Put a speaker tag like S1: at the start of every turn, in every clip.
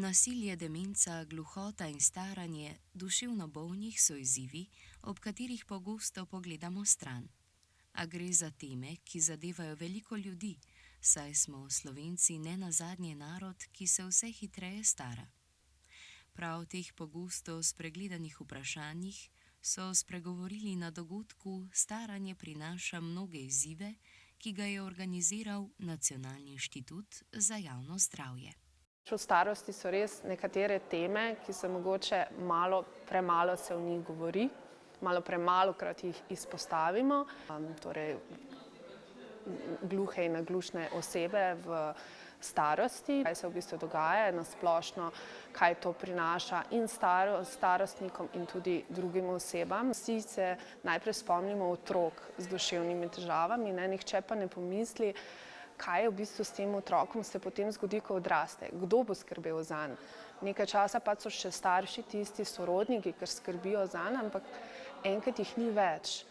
S1: Nasilje, demenca, gluhota in staranje duševno bolnih so izzivi, ob katerih pogosto pogledamo stran. A gre za teme, ki zadevajo veliko ljudi, saj smo Slovenci nenazadnje narod, ki se vse hitreje stara. Prav o teh pogosto spregledanih vprašanjih so spregovorili na dogodku Staranje prinaša mnoge izzive, ki ga je organiziral Nacionalni inštitut za javno zdravje.
S2: V starosti so res nekatere teme, ki se mogoče premalo se o njih govori, malo premalokrat jih izpostavimo. Torej, gluhe in naglušne osebe v starosti, kaj se v bistvu dogaja na splošno, kaj to prinaša in starostnikom in tudi drugim osebam. Vsi se najprej spomnimo otrok z duševnimi težavami, nihče pa ne pomisli, kaj v bistvu s tem otrokom se potem zgodi, ko odraste, kdo bo skrbel zanj. Nekaj časa pa so še starši tisti sorodniki, ker skrbijo zanj, ampak enkrat jih ni več.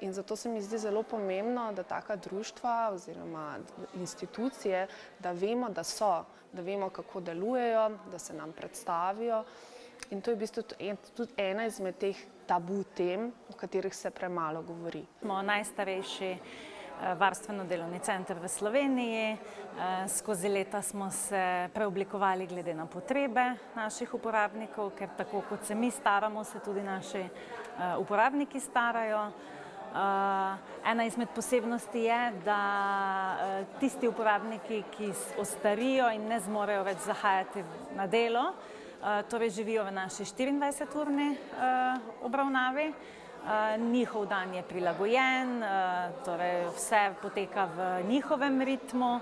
S2: In zato se mi zdi zelo pomembno, da taka društva oziroma institucije, da vemo, da so, da vemo, kako delujejo, da se nam predstavijo. In to je v bistvu tudi ena izmed teh tabu tem, o katerih se premalo govori.
S3: Smo najstarejši varstveno-delovni center v Sloveniji. Skozi leta smo se preoblikovali glede na potrebe naših uporabnikov, ker tako kot se mi staramo, se tudi naši uporabniki starajo. Ena izmed posebnosti je, da tisti uporabniki, ki ostarijo in ne zmorejo več zahajati na delo, torej živijo v naši 24-urni obravnavi. Njihov dan je prilagojen, torej vse poteka v njihovem ritmu,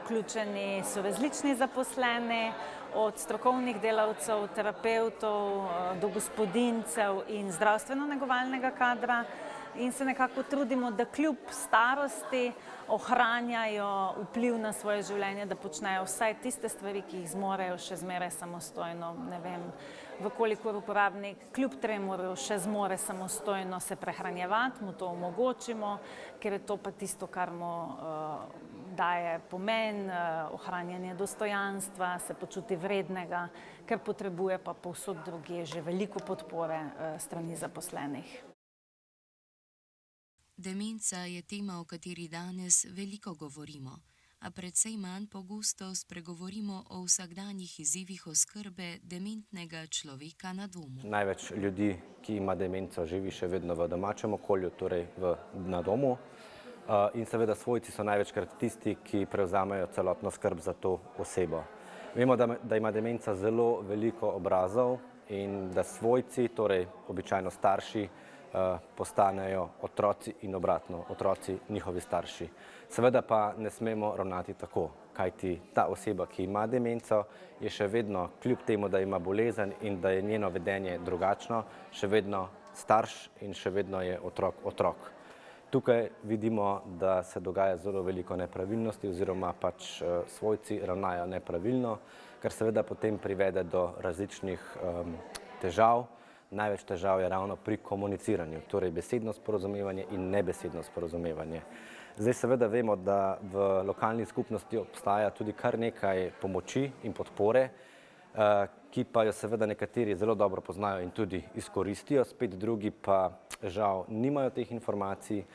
S3: vključeni so različni zaposleni, od strokovnih delavcev, terapevtov do gospodinjcev in zdravstveno-negovalnega kadra. In se nekako trudimo, da kljub starosti ohranjajo vpliv na svoje življenje, da počnejo vsaj tiste stvari, ki jih zmorejo še zmeraj samostojno. Ne vem, vkolikor uporabnik kljub tremoru še zmore samostojno se prehranjevati, mu to omogočimo, ker je to pa tisto, kar mu daje pomen, ohranjanje dostojanstva, se počuti vrednega, ker potrebuje pa povsod drugje že veliko podpore strani zaposlenih.
S1: Demenca je tema, o kateri danes veliko govorimo, a precej manj pogosto spregovorimo o vsakdanjih izzivih oskrbe dementnega človeka na domu.
S4: Največ ljudi, ki ima demenco, živi še vedno v domačem okolju, torej na domu. In seveda svojci so največkrat tisti, ki prevzamejo celotno skrb za to osebo. Vemo, da ima demenca zelo veliko obrazov in da svojci, torej običajno starši, postanejo otroci in obratno, otroci njihovi starši. Seveda pa ne smemo ravnati tako, kajti ta oseba, ki ima demenco, je še vedno, kljub temu, da ima bolezen in da je njeno vedenje drugačno, še vedno starš in še vedno je otrok. Tukaj vidimo, da se dogaja zelo veliko nepravilnosti oziroma pač svojci ravnajo nepravilno, kar seveda potem privede do različnih težav. Največ težav je ravno pri komuniciranju, torej besedno sporazumevanje in nebesedno sporazumevanje. Zdaj seveda vemo, da v lokalni skupnosti obstaja tudi kar nekaj pomoči in podpore, ki pa jo seveda nekateri zelo dobro poznajo in tudi izkoristijo, spet drugi pa žal nimajo teh informacij.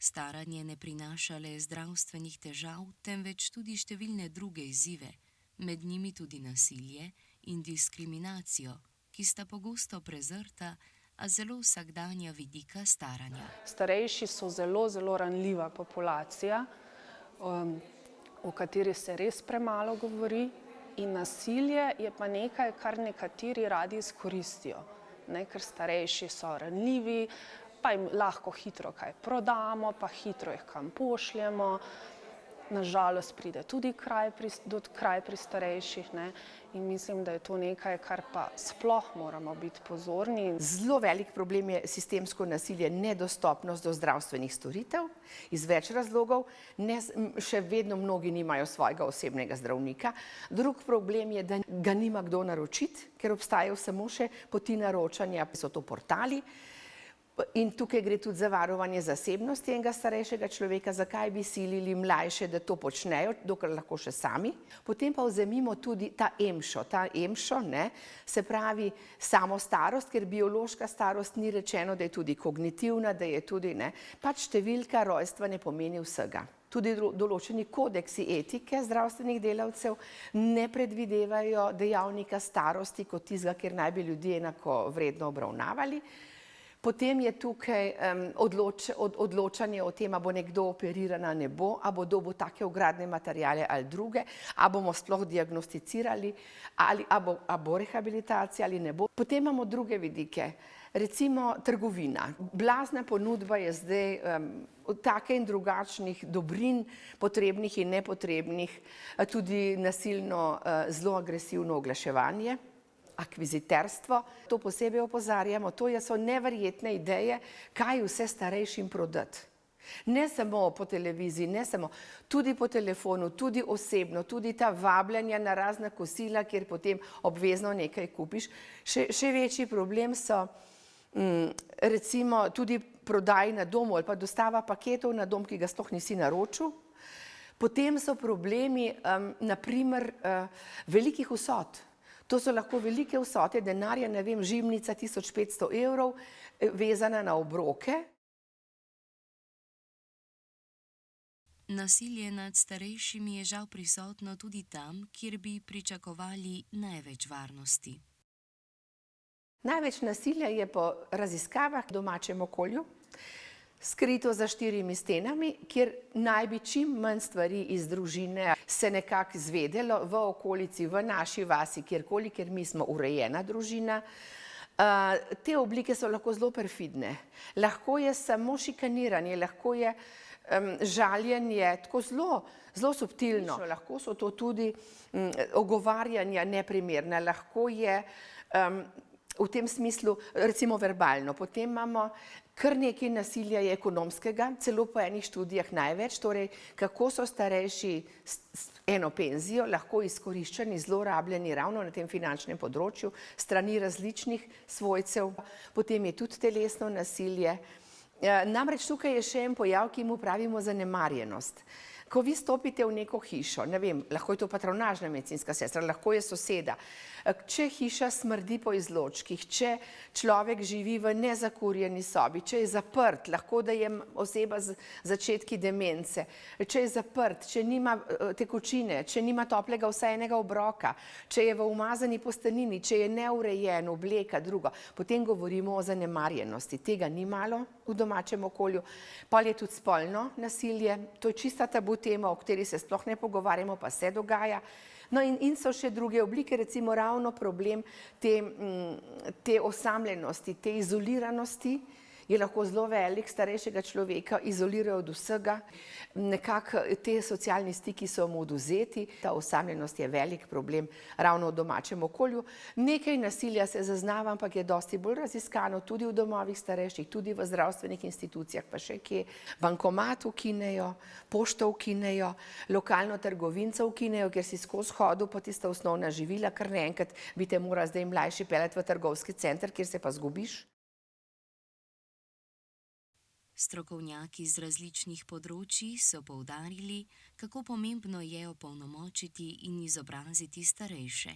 S1: Staranje ne prinaša le zdravstvenih težav, temveč tudi številne druge izzive, med njimi tudi nasilje in diskriminacijo, ki sta pogosto prezrta, a zelo vsakdanja vidika staranja.
S2: Starejši so zelo, zelo ranljiva populacija, o kateri se res premalo govori, in nasilje je pa nekaj, kar nekateri radi izkoristijo. Ker starejši so ranljivi, pa jim lahko hitro kaj prodamo, pa hitro jih kam pošljemo. Nažalost pride tudi do kraj pri starejših, in mislim, da je to nekaj, kar pa sploh moramo biti pozorni.
S5: Zelo velik problem je sistemsko nasilje, nedostopnost do zdravstvenih storitev iz več razlogov. Še vedno mnogi nimajo svojega osebnega zdravnika. Drug problem je, da ga nima kdo naročiti, ker obstajajo samo še poti naročanja, so to portali. In tukaj gre tudi za varovanje zasebnosti enega starejšega človeka, zakaj bi silili mlajše, da to počnejo, dokler lahko še sami. Potem pa vzemimo tudi ta EMŠO. Ta EMŠO, se pravi samo starost, ker biološka starost ni rečeno, da je tudi kognitivna, da je tudi, pač številka rojstva ne pomeni vsega. Tudi določeni kodeksi etike zdravstvenih delavcev ne predvidevajo dejavnika starosti kot tistega, kjer naj bi ljudje enako vredno obravnavali. Potem je tukaj odločanje o tem, a bo nekdo operiran ali ne bo, a bo dobil take vgradne materiale ali druge, a bomo sploh diagnosticirali, a bo rehabilitacija ali ne bo. Potem imamo druge vidike, recimo trgovina. Blazna ponudba je zdaj take in drugačnih dobrin, potrebnih in nepotrebnih, tudi nasilno, zelo agresivno oglaševanje. Akviziterstvo, to posebej opozarjamo, to so neverjetne ideje, kaj vse starejšim prodati. Ne samo po televiziji, ne samo, tudi po telefonu, tudi osebno, tudi ta vabljanja na razna kosila, kjer potem obvezno nekaj kupiš. Še večji problem so recimo tudi prodaji na domu ali pa dostava paketov na dom, ki ga sploh nisi naročil. Potem so problemi naprimer velikih vsot. To so lahko velike vsote denarja, ne vem, žimnica 1500 evrov, vezana na obroke.
S1: Nasilje nad starejšimi je žal prisotno tudi tam, kjer bi pričakovali največ varnosti.
S5: Največ nasilja je po raziskavah v domačem okolju, skrito za 4 stenami, kjer naj bi čim manj stvari iz družine se nekako izvedelo v okolici, v naši vasi, kjerkoli, ker mi smo urejena družina. Te oblike so lahko zelo perfidne. Lahko je samo šikaniranje, lahko je žaljenje, tako zelo subtilno. Lahko so to tudi ogovarjanja neprimerna, lahko je v tem smislu recimo verbalno. Potem imamo kar nekaj nasilja je ekonomskega, celo po enih študijah največ, torej kako so starejši s eno penzijo lahko izkoriščeni, zlorabljeni ravno na tem finančnem področju, strani različnih svojcev. Potem je tudi telesno nasilje. Namreč tukaj je še en pojav, ki mu pravimo zanemarjenost. Ko vi stopite v neko hišo, ne vem, lahko je to patronažna medicinska sestra, lahko je soseda, če hiša smrdi po izločkih, če človek živi v nezakurjeni sobi, če je zaprt, lahko da je oseba z začetki demence, če je zaprt, če nima tekočine, če nima toplega vsaj enega obroka, če je v umazani posteljnini, če je neurejen, obleka, drugo, potem govorimo o zanemarjenosti. Tega ni malo v domačem okolju. Pol je tudi spolno nasilje, to je čista tabu tema, o kateri se sploh ne pogovarjamo, pa se dogaja. No in so še druge oblike, recimo ravno problem te osamljenosti, te izoliranosti, je lahko zelo velik, starejšega človeka izolirajo od vsega, nekako te socialni stiki so mu odvzeti, ta osamljenost je velik problem ravno v domačem okolju. Nekaj nasilja se zaznava, ampak je dosti bolj raziskano tudi v domovih starejših, tudi v zdravstvenih institucijah, pa še kje. Bankomat ukinejo, pošto ukinejo, lokalno trgovinco ukinejo, ker si skozi hodil po tista osnovna živila, kar naenkrat bi te moral zdaj mlajši peljati v trgovski center, kjer se pa zgubiš.
S1: Strokovnjaki z različnih področij so poudarili, kako pomembno je opolnomočiti in izobraziti starejše,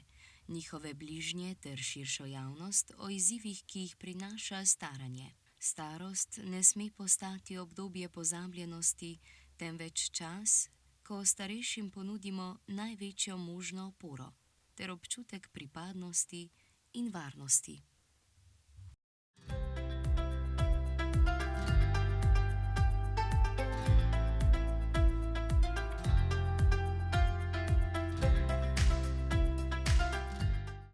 S1: njihove bližnje ter širšo javnost o izzivih, ki jih prinaša staranje. Starost ne sme postati obdobje pozabljenosti, temveč čas, ko starejšim ponudimo največjo možno oporo ter občutek pripadnosti in varnosti.